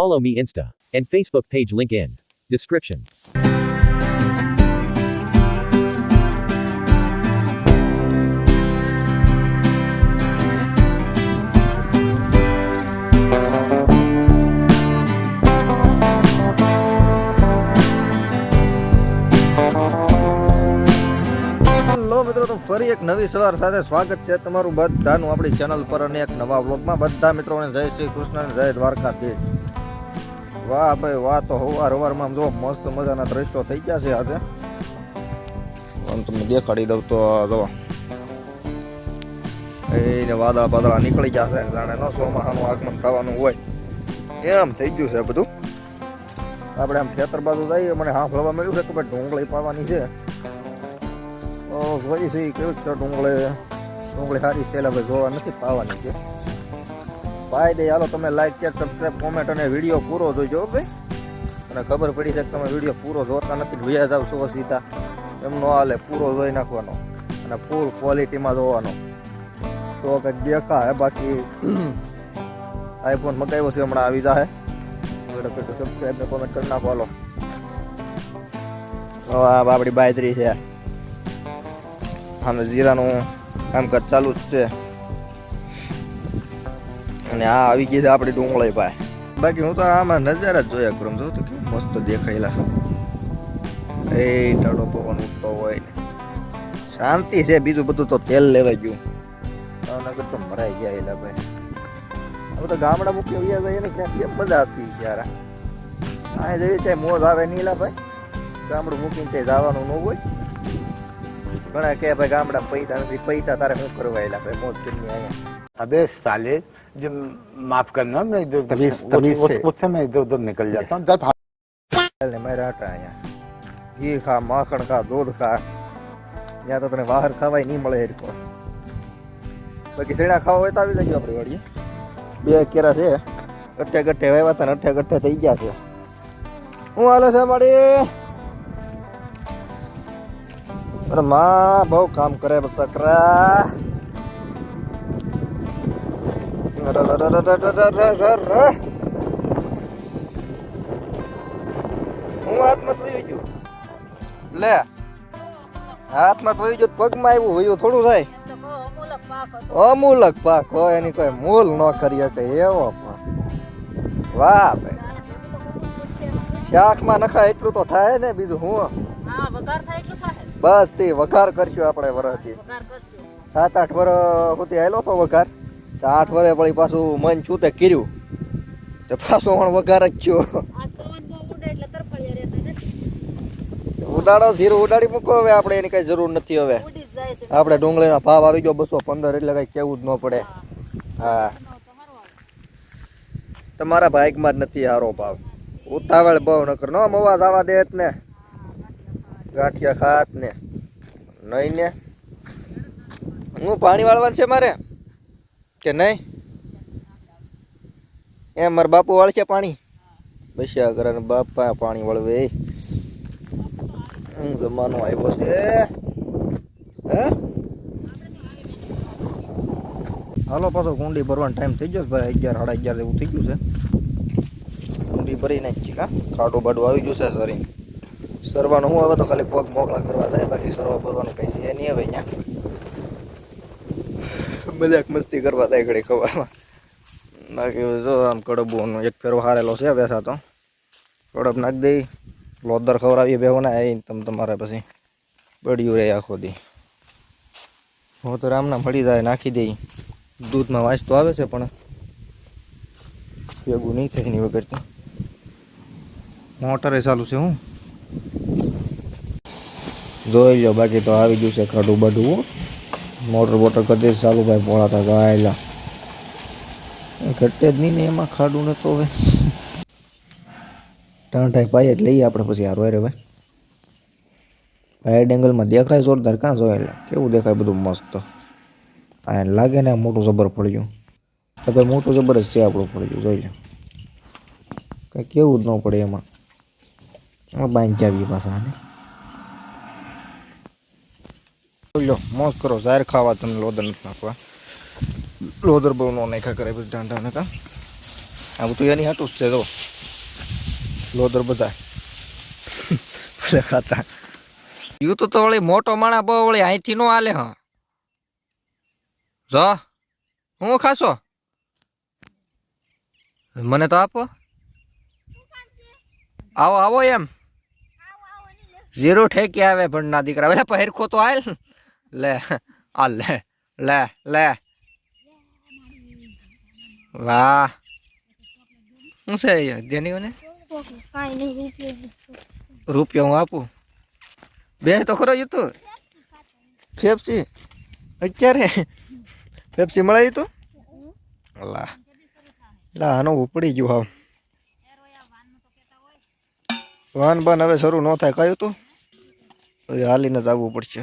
Follow me Insta and Facebook page link in description. Hello મિત્રો, તો ફરી એક નવી સવાર સાથે સ્વાગત છે તમારું બધાનું આપણી ચેનલ પર અને એક નવા વ્લોગમાં. બધા મિત્રોને જય શ્રી કૃષ્ણ અને જય દ્વારકાધીશ. વાહ ભાઈ વાહ, તો હવારમાં જો મસ્ત મજાના દ્રશ્યો થઈ ગયા છે આજે. આમ તમને દેખાડી દઉં તો જો એને વાદળા બાદળા નીકળી ગયા છે, જાણે ન ચોમાસાનું આગમન થવાનું હોય એમ થઈ ગયું છે બધું. આપણે આમ ખેતર બાજુ જઈએ, મને સાંભળવા મળ્યું છે કે ભાઈ ડુંગળી પાવાની છે. જોઈ છે કેવું છે ડુંગળી સારી છે, ભાઈ જોવા નથી પાવાની છે. પાઈ દે હાલો, તમે લાઈક શેર સબસ્ક્રાઈબ કોમેન્ટ અને વિડીયો પૂરો જોઈજો ભાઈ. અને ખબર પડી છે કે તમે વિડીયો પૂરો જોતા નથી, જોયા જાવ છો સીધા, એમનો હાલે. પૂરો જોઈ નાખવાનો અને ફૂલ ક્વોલિટીમાં જોવાનો તો કંઈક દેખાય. બાકી આઈફોન મગાવ્યો છે, હમણાં આવી જાય. સબસ્ક્રાઈબ ને કોમેન્ટ કરી નાખો હાલો. આપણી બાયત્રી છે, આમે જીરાનું કામકાજ ચાલુ જ છે. અને આ આવી ગઈ છે આપણી ડુંગળી ભાઈ. બાકી હું તો આમાં નજારા જ જોયા કરું, જો તો કેવું મસ્ત દેખાયેલા. એ ટાડો પવન ઉઠતો હોય ને શાંતિ છે, બીજું બધું તો તેલ લેવાઈ ગયું. નગર તો મરાઈ ગયા એલા ભાઈ. હવે તો ગામડા મૂકી ગયા જાય ને ક્યાંક કેમ મજા આવતી યાર. આ જેવી ચાહે મોજ આવે નહીં એલા ભાઈ. ગામડું મૂકીને ચાહે જવાનું ન હોય. ઘણા કે ભાઈ ગામડા પૈસા નથી, પૈસા તારે શું કરવા એલા ભાઈ, મોજ કરીને અહીંયા. अबे साले, जो माफ करना, मैं इधर मुझसे मैं इधर उधर निकल जाता हूँ. મારા આટા અહીંયા ઘી ખા, માખણ ખા, દૂધ ખા. ત્યાં તો તને બહાર ખાવાય નહીં મળે હેરકો. બાકી શેણા ખાવા હોય તો આવી જજો આપણી વાડીએ. 2 કેરા છે, ગઠ્ઠે ગઠ્ઠે વાવ્યા હતા ને અઠ્ઠે ગઠ્ઠે થઈ ગયા છે. હું હાલે છે મારી? અરે માં બહુ કામ કરે સકરા. હું હાથમાં થયું ગયું લે, હાથમાં થયું ગયું પગમાં આવ્યું હોય થોડું થાય. અમૂલક પાક હોય, એની કોઈ મૂલ ન કરી શકે એવો પાક. વાહ ભાઈ, શાકમાં નખાય એટલું તો થાય ને, બીજું હું બસ તે વઘાર કરશું આપણે વરસથી. 7-8 વર્ષ સુધી આવેલો તો વઘાર, 8 વર્ષે વળી પાછું મન છૂટે કર્યું તો પાછો વઘાર જ થયો. ઉડાડો જીરું ઉડાડી મૂકો હવે, આપણે એની કઈ જરૂર નથી. હવે આપણે ડુંગળીના ભાવ આવી ગયો 215, એટલે કઈ કેવું જ ન પડે. હા, તમારા ભાગમાં જ નથી સારો ભાવ. ઉતાવળ બહુ નકર નો મવા જવા દે ને, ગાંઠિયા ખાત ને નહીં ને. હું પાણી વાળવાનું છે મારે કે નહીં? એમ મારા બાપુ વાળશે પાણી? બસ્યા કરે ને બાપા પાણી વળવે. જમાનો આવ્યો છે. હે હાલો, પાછો કુંડી ભરવાનો ટાઈમ થઈ ગયો ભાઈ. 11 સાડા 11 એવું થઈ ગયું છે. કુંડી ભરી નાખી કા, ખાડો બાડો આવી ગયું છે. સોરી સરવાનું હું હવે તો ખાલી પગ મોકળા કરવા જાય, બાકી સરવા ભરવાનું કઈ છે નહીં હવે. અહીંયા મજાક મસ્તી કરવા થાય ઘડી ખવામાં. બાકી જો આમ કડબોનો એક ફેરો હારેલો છે બેસા તો કડબ નાખી દઈ. લોદર ખવડાવીએ બેહોને આવીને તમારે પછી બળ્યું રહે આખો દી. હું તો રામના મળી જાય નાખી દઈ. દૂધમાં વાંચ તો આવે છે પણ ભેગું નહીં થાય એની વગર. તો મોટરે ચાલુ છે હું જોઈ લો. બાકી તો આવી ગયું છે ખાડું બાડું. મોટર બોટર કદી ચાલુ ભાઈ પોળાતા ગાયેલા ઘટે જ નહીં ને એમાં ખાડું ને. તો હવે ટાંટાઈ પાય જ લઈએ આપણે પછી. હારો રે ભાઈ, વાઇડ એંગલમાં દેખાય જોરદાર. કાં જોયેલા કેવું દેખાય બધું મસ્ત. આ લાગે ને મોટું જબર પડ્યું. તો ભાઈ મોટું જબર જ છે આપણું પડ્યું. જોઈ લો કંઈ કેવું જ ન પડે એમાં. બાંધી જાવીએ પાછા ને. લો મોજ કરો, ઝાર ખાવા તમને લોદર નથી નાખવા. લોદર બહુ નો નાખ્યા કરે પછી ટાંટા ને. કાં આ બધું એની હાટું જ છે. તો લોદર બધા ભલે ખાતા યુ તો વળી મોટો માણા બહુ વળી અહીંથી નો હાલે હા જો હું ખાશો મને તો આપો આવો આવો એમ ઝીરો ઠેકી આવે પણ ના દીકરા પેલા પહેરખો તો હાલ લે આ લે લે લે વાહ શું છે ધ્યાની રૂપિયા હું આપું બે તો ખરો તું ફેફસી અત્યારે ફેફસી મળાયું તું લા લા આનો ઉપડી ગયું હાવ વાન બાન હવે શરૂ ન થાય કયું તું તો હાલીને જ આવવું પડશે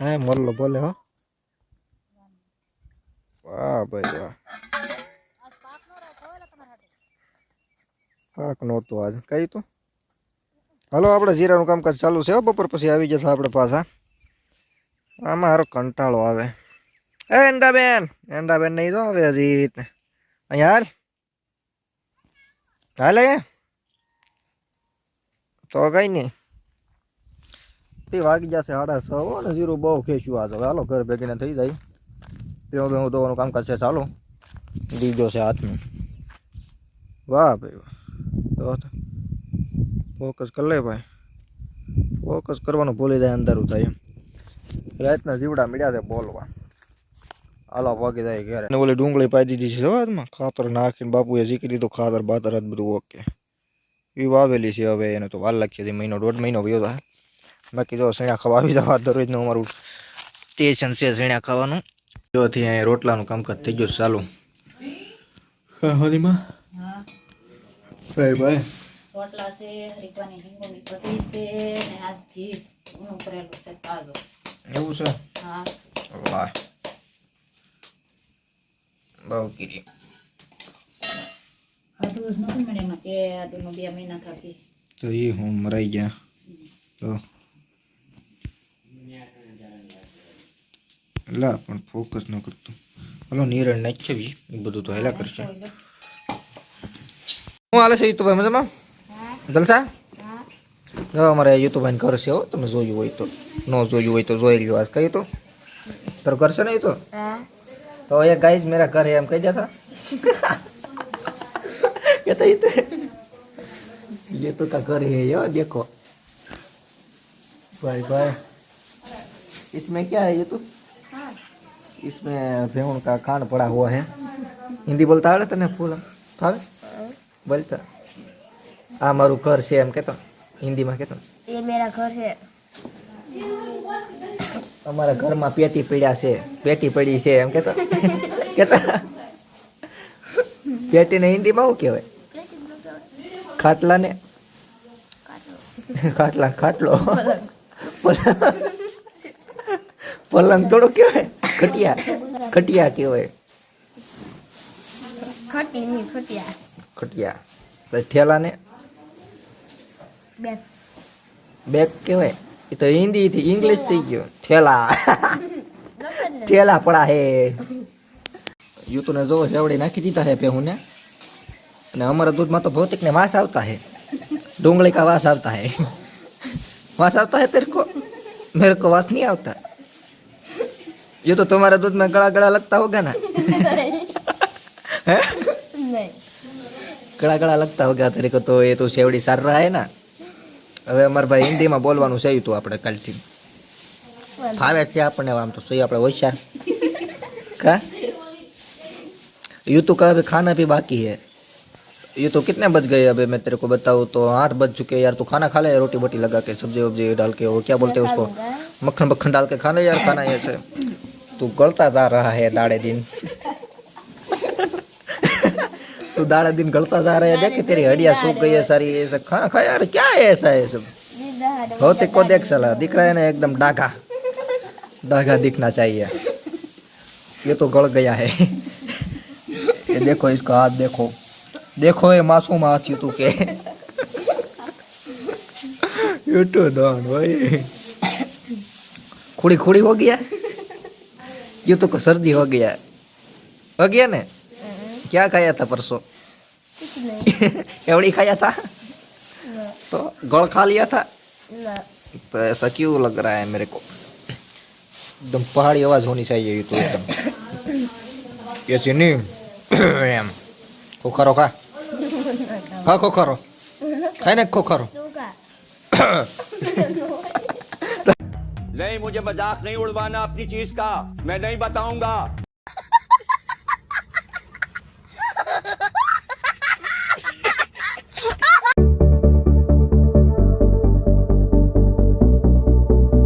હે મોરલો બોલે હો વાહ ભાઈ વાહ પાક નહોતું આજ કઈ તું હાલો આપણે જીરાનું કામકાજ ચાલુ છે બપોર પછી આવી જતા આપણે પાછા આમાં હારો કંટાળો આવે એ એંદાબેન નહીં તો આવે હજી અહીંયા હાલ હાલે તો કઈ નહીં તે વાગી જશે 6:30 ને જીરું બહુ ખેંચ્યું આ તો હાલો ઘર ભેગીને થઈ જાય પીવું બેવું દવાનું કામકાજ છે ચાલો દીજો છે હાથનું વાહ ભાઈ વાહ તો ફોકસ કરી લે ભાઈ ફોકસ કરવાનું ભૂલી જાય અંધારું થાય રાતના જીવડા મળ્યા છે બોલવા હાલો ભાગી જાય ઘરે ઓલી ડુંગળી પાઈ દીધી છે હાથમાં ખાતર નાખીને બાપુએ શીખી દીધું ખાતર બાતર જ બધું ઓકે એ વાવેલી છે હવે એને તો વાર લાગશે 1.5 મહિનો વયો થાય બાકી જો સણ્યા ખાવા આવી જવા દરરોજનું અમારું સ્ટેશન છે સણ્યા ખાવાનું જોથી અહીંયા રોટલાનું કામકાજ થઈ ગયું ચાલુ હોલીમાં ભાઈ ભાઈ રોટલા છે હરીકવાની હિંગોની કઢી છે ને આજ ઘી ઊનું કરેલું છે તાજો એવું છે હા વાહ બહુ કીધી આદુ જ નથી મળે એમાં કે આદુનો 2 મહિના થાકી તો એ હું મરાઈ ગયા તો લા પણ ફોકસ ન કરતું હલો નિરણ નાખી એ બધું તો હેલા કરશે હું હાલે છે યુટ્યુબ મજામાં જલસા જો અમારે યુટ્યુબ કરશે હો તમે જોયું હોય તો ન જોયું હોય તો જોઈ લ્યો આજ કહ્યું તો તારો કરશે ને તો तो ये गाइस मेरा घर है हम कह दिया था कहता ये तो का घर है यो देखो भाई भाई इसमें क्या है ये तो इसमें भेड़ का खान पड़ा हुआ है हिंदी बोलता है तने फूल भावे बोलता आ मारू घर से हम कहता हिंदी में कहता ये मेरा घर है हमारा घर में पेटी पड़ी છે એમ કેતા પેટી ને હિન્દી માં શું કહેવાય ખાટલા ને ખાટલો પલંગ થોડો કહેવાય ખટિયા કહેવાય ખટિયા ઠેલા ને બેગ કહેવાય એ તો હિન્દી થી ઇંગ્લિશ થઈ ગયો ઠેલા પડા હે યુ ને જો સેવડી નાખી દીધા હે પેહું ને અને અમારા દૂધમાં તો ભૌતિક ને વાસ આવતા है डोंगली का वास आता है तेरे को मेरे को वास नहीं आता ये तो तुम्हारे दूध में गड़ा गड़ा लगता होगा ना नहीं गड़ा गड़ा लगता होगा तेरे को तो ये तो सेवड़ी सार रहा है ना હવે અમાર ભાઈ હિન્દીમાં બોલવાનું છે તો આપણે કાલથી ફાવે છે આપણને આમ તો સહી આપણે હોશિયાર का यूं तो का अभी खाना भी बाकी है ये तो कितने बज गए अभी मैं तेरे को बताऊँ तो 8 बज चुके यार तू खाना खा ले रोटी बोटी लगा के सब्जी वब्जी डाल के वो क्या बोलते हैं उसको मक्खन मक्खन डाल के खाना यार खाना ऐसे तू गलता जा रहा है दाड़े दिन तू दाड़े दिन गलता जा रहा है देख तेरी हड्डियां सूख गई है सारी ऐसा खाना खा यार क्या है ऐसा है सब भौतिक को देख साला दिख रहा है ना एकदम डागा दिखना चाहिए ये तो गल गया है ये देखो इसका हाथ देखो ये मासूम हाथ तू के ये तो दान भाई खुड़ी हो गया ये तो सर्दी हो गया ने क्या खाया था परसों कुछ नहीं एवड़ी खाया था ना तो गड़ खा लिया था। ना तो ऐसा क्यों लग रहा है मेरे को? एकदम पहाड़ी आवाज होनी चाहिए ये तो एकदम। ये चीनी एम खोखरो खा खा खोखरो खाए ना खोखरो। तू का नहीं, मुझे मजाक नहीं उड़वाना अपनी चीज का, मैं नहीं बताऊंगा।